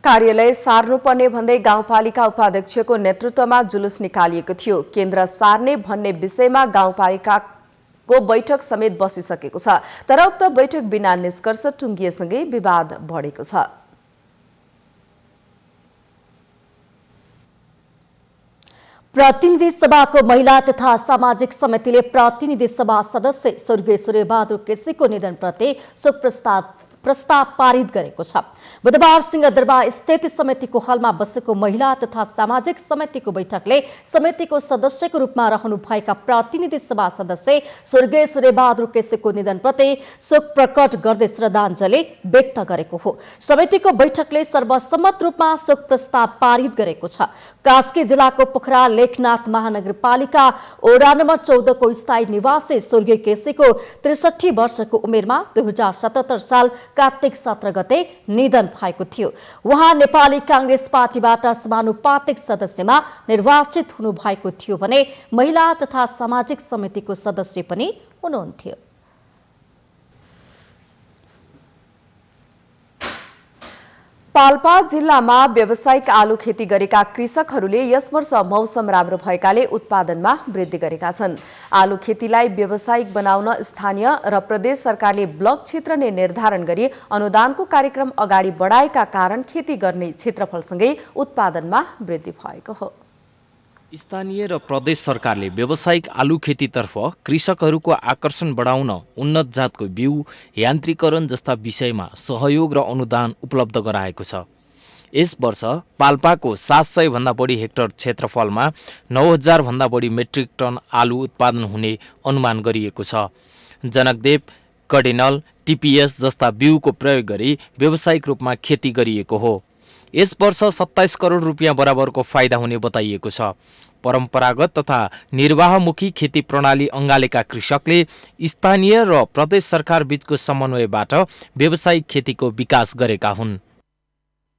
कार्यालय सार्नुपर्ने भन्दै गाउँपालिका उपाध्यक्षको नेतृत्वमा जुलुस निकालिएको थियो। केन्द्र सार्ने भन्ने विषयमा गाउँपालिकाको बैठक समेत बसिसकेको छ, तर उक्त बैठक बिना निष्कर्ष टुङ्गिएसँगै विवाद बढेको छ। प्रतिनिधि सभाको महिला तथा सामाजिक समितिले प्रतिनिधि सभा सदस्य स्वर्गीय सूर्यबहादुर केसीको निधनप्रति शोक प्रस्ताव पारित गरेको छ। बुधबार सिंहदरबार स्थित समितिको हलमा बसेको महिला तथा सामाजिक समितिको बैठकले समितिको सदस्यको रूपमा रहनुभएका प्रतिनिधि सभा सदस्य स्वर्गीय सूर्यबहादुर केसीको निधनप्रति शोक प्रकट गर्दै श्रद्धाञ्जली व्यक्त गरेको हो। समितिको बैठकले सर्वसम्मत रूपमा शोक प्रस्ताव पारित गरेको छ। कास्की जिल्लाको पोखरा लेखनाथ महानगरपालिका ओडा नम्बर 14 को स्थायी निवासी स्वर्गीय केसीको 63 वर्षको उमेरमा 2077 साल कार्तिक 17 गते निधन भएको थियो। उहाँ नेपाली कांग्रेस पार्टीबाट समानुपातिक सदस्यमा निर्वाचित हुनुभएको थियो भने महिला तथा सामाजिक समितिको सदस्य पनि हुनुहुन्थ्यो। पाल्पा जिल्लामा व्यावसायिक आलु खेती गरेका कृषकहरूले यस वर्ष मौसम राम्रो भएकाले उत्पादनमा वृद्धि गरेका छन्। आलु खेतीलाई व्यावसायिक बनाउन स्थानीय र प्रदेश सरकारले ब्लक क्षेत्र नै निर्धारण गरी अनुदानको कार्यक्रम अगाडि बढाएका कारण खेती गर्ने क्षेत्रफलसँगै उत्पादनमा वृद्धि भएको हो। स्थानीय र प्रदेश सरकारले व्यावसायिक आलु खेतीतर्फ कृषकहरूको आकर्षण बढाउन उन्नत जातको बिउ, यान्त्रिकरण जस्ता विषयमा सहयोग र अनुदान उपलब्ध गराएको छ। यस वर्ष पाल्पाको 700 भन्दा बढी हेक्टर क्षेत्रफलमा 9000 भन्दा बढी मेट्रिक टन आलु उत्पादन हुने अनुमान गरिएको छ। जनकदेव, कडेनल, टिपिएस जस्ता बिउको प्रयोग गरी व्यावसायिक रूपमा खेती गरिएको हो। यस वर्ष 27 करोड रुपियाँ बराबरको फाइदा हुने बताइएको छ। परम्परागत तथा निर्वाहमुखी खेती प्रणाली अँगालेका कृषकले स्थानीय र प्रदेश सरकार बीचको समन्वयबाट व्यावसायिक खेतीको विकास गरेका हुन्।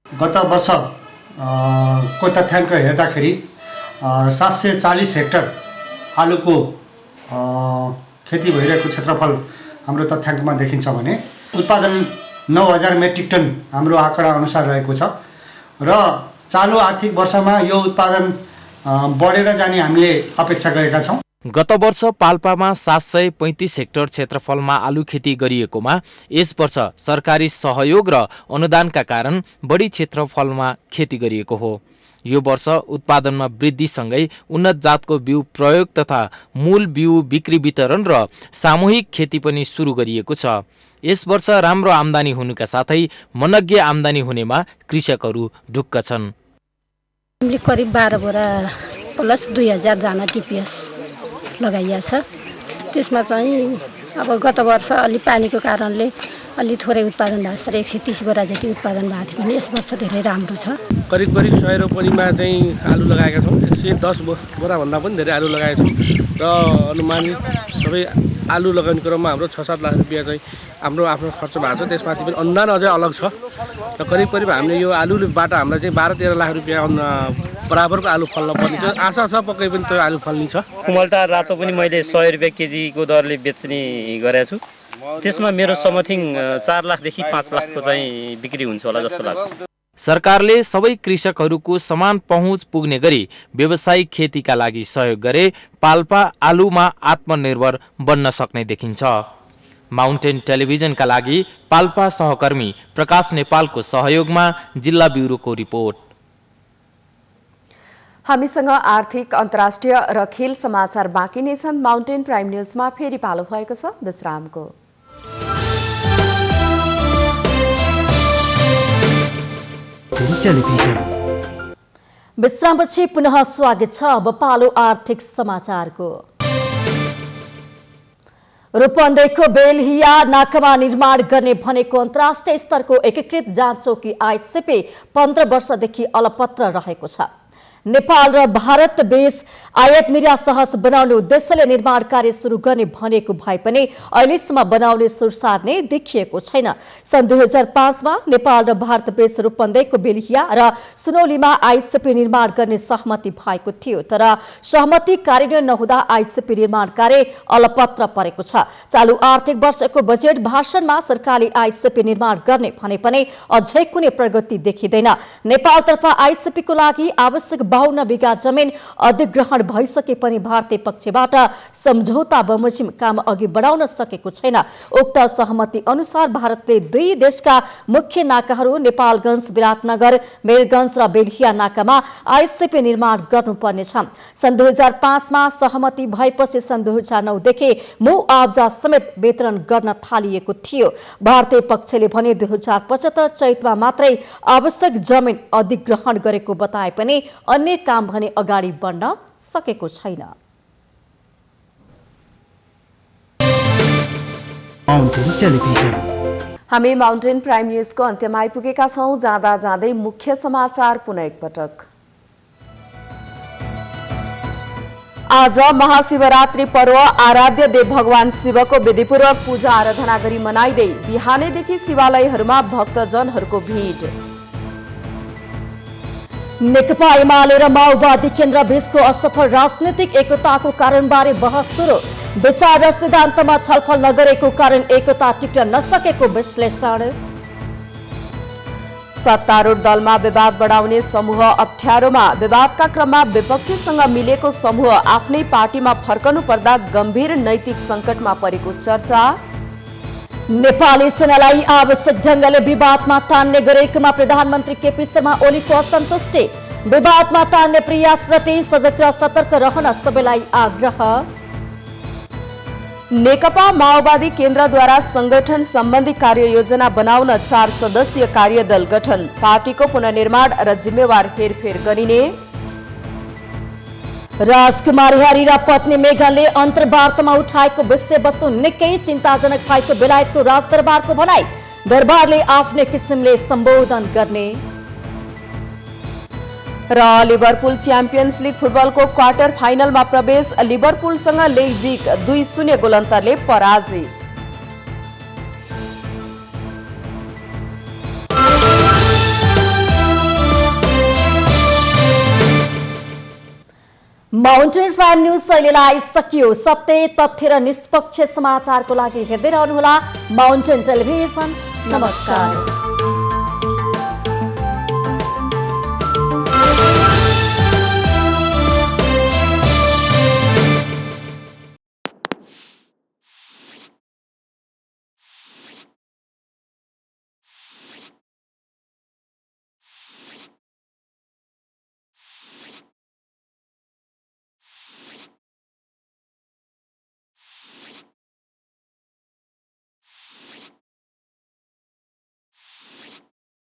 गत वर्षको तथ्याङ्क हेर्दाखेरि 740 हेक्टर आलुको खेती भइरहेको क्षेत्रफल हाम्रो तथ्याङ्कमा देखिन्छ भने उत्पादन 9000 मेट्रिक टन हाम्रो आँकडा अनुसार रहेको छ र चालु आर्थिक वर्षमा यो उत्पादन बढेर जाने हामीले अपेक्षा गरेका छौँ। गत वर्ष पाल्पामा 735 हेक्टर क्षेत्रफलमा आलु खेती गरिएकोमा यस वर्ष सरकारी सहयोग र अनुदानका कारण बढी क्षेत्रफलमा खेती गरिएको हो। यो वर्ष उत्पादनमा वृद्धिसँगै उन्नत जातको बिउ प्रयोग तथा मूल बिउ बिक्री वितरण र सामूहिक खेती पनि सुरु गरिएको छ। यस वर्ष राम्रो आम्दानी हुनुका साथै मनग्य आम्दानी हुनेमा कृषकहरू ढुक्क छन्। हामीले करिब 12 बोरा प्लस 2000 दाना टिपिएस लगाइया छ। त्यसमा चाहिँ अब गत वर्ष अलि पानीको कारणले अलि थोरै उत्पादन भएको छ। 130 बोरा जति उत्पादन भएको थियो भने यस वर्ष धेरै राम्रो छ। करिब 100 रोपनीमा चाहिँ आलु लगाएका छौँ। 110 बोरा भन्दा पनि धेरै आलु लगाएका छौँ र अनुमानित सबै आलु लगाउने क्रममा हाम्रो 6-7 लाख रुपियाँ चाहिँ हाम्रो आफ्नो खर्च भएको छ। त्यसमाथि पनि अनुदान अझै अलग छ र करिब हामीले यो आलुबाट हामीलाई चाहिँ 12-13 लाख रुपियाँ बराबरको आलु फल्न पर्ने छ। आशा छ पक्कै पनि त्यो आलु फल्ने छ। कुमलटा रातो पनि मैले 100 रुपियाँ केजीको दरले बेच्ने गरेको छु। त्यसमा मेरो समथिङ 4 लाखदेखि 5 लाखको चाहिँ बिक्री हुन्छ होला जस्तो लाग्छ। सरकारले सबै कृषकहरूको समान पहुँच पुग्ने गरी व्यावसायिक खेतीका लागि सहयोग गरे पाल्पा आलुमा आत्मनिर्भर बन्न सक्ने देखिन्छ। माउन्टेन टेलिभिजनका लागि पाल्पा सहकर्मी प्रकाश नेपालको सहयोगमा जिल्ला ब्युरोको रिपोर्ट। हामीसँग आर्थिक, अन्तर्राष्ट्रिय र खेल समाचार बाँकी नै छन्। माउन्टेन प्राइम न्युजमा फेरि पालो भएको छ विश्रामको। विश्रामपछि पुनः स्वागत छ। अब पालो आर्थिक समाचारको। रूपन्देहीको बेलहिया नाकामा निर्माण गर्ने भनेको अन्तर्राष्ट्रिय स्तरको एकीकृत जाँच चौकी आइसिपी 15 वर्षदेखि अलपत्र रहेको छ। नेपाल र भारत बीच आयात निर्यात सहज बनाउने उद्देश्यले निर्माण कार्य सुरु गर्ने भनेको भए पनि अहिलेसम्म बनाउने सुरसार्ने देखिएको छैन। सन् 2005 मा नेपाल र भारत बीच रूपन्देहीको बेलिया र सुनौलीमा आईसीपी निर्माण गर्ने सहमति भएको थियो, तर सहमति कार्यान्वयन नहुँदा आईसीपी निर्माण कार्य अलपत्र परेको छ। चालू आर्थिक वर्षको बजेट भाषणमा सरकारले आईसीपी निर्माण गर्ने भने पनि अझै कुनै प्रगति देखिँदैन। नेपालतर्फ आईसीपीको लागि आवश्यक 52 बिघा जमिन अधिग्रहण भइसके पनि भारतीय पक्षबाट सम्झौता बमोजिम काम अघि बढाउन सकेको छैन। उक्त सहमति अनुसार भारतले दुई देशका मुख्य नाकाहरू नेपालगञ्ज, विराटनगर, मेरगञ्ज र बेलिया नाकामा आईसीपी निर्माण गर्नुपर्नेछ। सन् 2005 मा सहमति भएपछि सन् 2009 देखि मुआवजा समेत वितरण गर्न थालिएको थियो। भारतीय पक्षले भने 2075 चैतमा मात्रै आवश्यक जमिन अधिग्रहण गरेको बताए पनि अन्य काम भने अगाडि बढ्न सकेको छैन। हामी माउन्टेन प्राइम न्यूजको अन्त्यमा आइपुगेका छौं। जाँदा जाँदै मुख्य समाचार पुनः एकपटक। आज महाशिवरात्रि पर्व आराध्य देव भगवान शिवको विधिपूर्वक पूजा आराधना गरी मनाइदै बिहानैदेखि शिवालयहरूमा भक्तजनहरूको भिड। नेकपा एमाले र माओवादी केन्द्र बीचको असफल राजनीतिक एकताको कारणबारे बहस सुरु। विचार र सिद्धान्तमा छलफल नगरेको कारण एकता टिक्न नसकेको विश्लेषण। सत्तारूढ दलमा विवाद बढाउने समूह अप्ठ्यारोमा। विवादका क्रममा विपक्षीसँग मिलेको समूह आफ्नै पार्टीमा फर्कनु पर्दा गम्भीर नैतिक संकटमा परेको चर्चा। नेपाली सेनालाई आवश्यक ढंगले विवादमा तान्ने गरेकोमा प्रधानमन्त्री केपी शर्मा ओलीको असन्तुष्टि। विवादमा तान्ने प्रयासप्रति सजग र सतर्क रहन सबैलाई आग्रह। नेकपा माओवादी केन्द्रद्वारा संगठन सम्बन्धी कार्ययोजना बनाउन 4 सदस्यीय कार्यदल गठन। पार्टीको पुनर्निर्माण र जिम्मेवार हेरफेर गरिने। राजकुमारी हरी र पत्नी मेघनले अन्तर्वार्तामा उठाएको विषयवस्तु निकै चिन्ताजनक भएको बेलायतको राजदरबारको भनाई। दरबारले आफ्नै किसिमले सम्बोधन गर्ने। र लिभरपुल च्याम्पियन्स लिग फुटबलको क्वार्टर फाइनलमा प्रवेश। लिभरपुलसँग लेइजिग 2-0 गोल अन्तरले पराजित। माउन्टेन प्राइम न्यूज अहिलेलाई सकियो। सत्य, तथ्य र निष्पक्ष समाचारको लागि हेर्दै रहनुहोला माउन्टेन टेलिभिजन। नमस्कार।